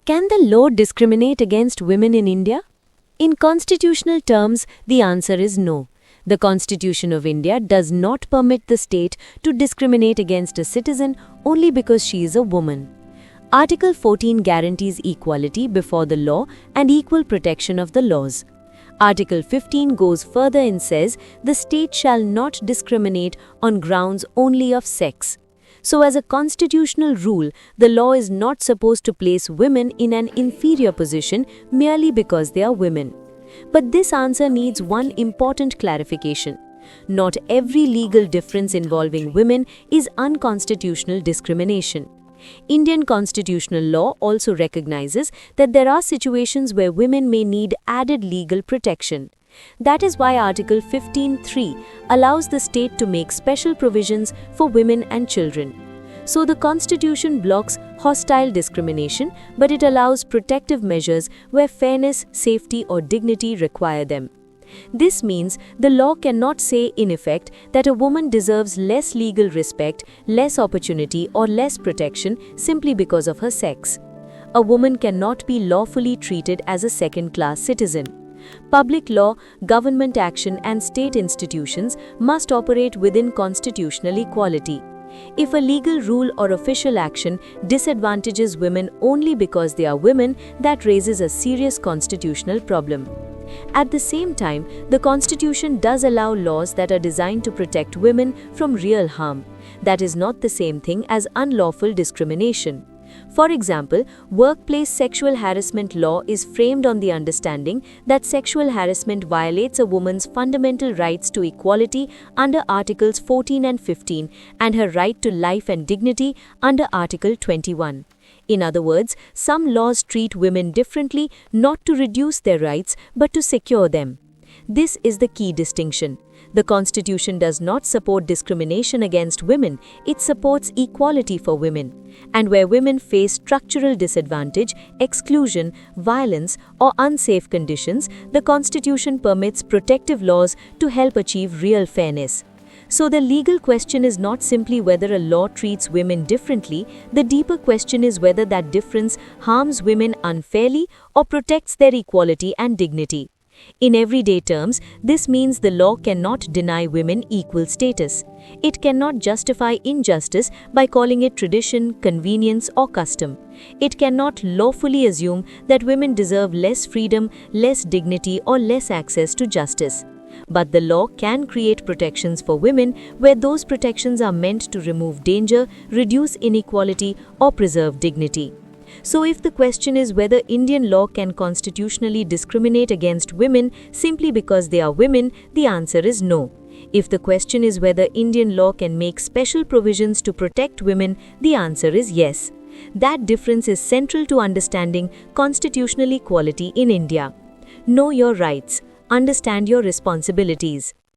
Can the law discriminate against women in India? In constitutional terms, the answer is no. The Constitution of India does not permit the state to discriminate against a citizen only because she is a woman. Article 14 guarantees equality before the law and equal protection of the laws. Article 15 goes further and says the state shall not discriminate on grounds only of sex. So as a constitutional rule, the law is not supposed to place women in an inferior position merely because they are women. But this answer needs one important clarification. Not every legal difference involving women is unconstitutional discrimination. Indian constitutional law also recognizes that there are situations where women may need added legal protection. That is why Article 15(3) allows the state to make special provisions for women and children. So the Constitution blocks hostile discrimination, but it allows protective measures where fairness, safety, or dignity require them. This means the law cannot say, in effect, that a woman deserves less legal respect, less opportunity, or less protection simply because of her sex. A woman cannot be lawfully treated as a second-class citizen. Public law, government action, and state institutions must operate within constitutional equality. If a legal rule or official action disadvantages women only because they are women, that raises a serious constitutional problem. At the same time, the Constitution does allow laws that are designed to protect women from real harm. That is not the same thing as unlawful discrimination. For example, workplace sexual harassment law is framed on the understanding that sexual harassment violates a woman's fundamental rights to equality under Articles 14 and 15 and her right to life and dignity under Article 21. In other words, some laws treat women differently not to reduce their rights but to secure them. This is the key distinction. The Constitution does not support discrimination against women, it supports equality for women. And where women face structural disadvantage, exclusion, violence, or unsafe conditions, the Constitution permits protective laws to help achieve real fairness. So the legal question is not simply whether a law treats women differently, the deeper question is whether that difference harms women unfairly or protects their equality and dignity. In everyday terms, this means the law cannot deny women equal status. It cannot justify injustice by calling it tradition, convenience, or custom. It cannot lawfully assume that women deserve less freedom, less dignity, or less access to justice. But the law can create protections for women where those protections are meant to remove danger, reduce inequality, or preserve dignity. So if the question is whether Indian law can constitutionally discriminate against women simply because they are women, the answer is no. If the question is whether Indian law can make special provisions to protect women, the answer is yes. That difference is central to understanding constitutional equality in India. Know your rights. Understand your responsibilities.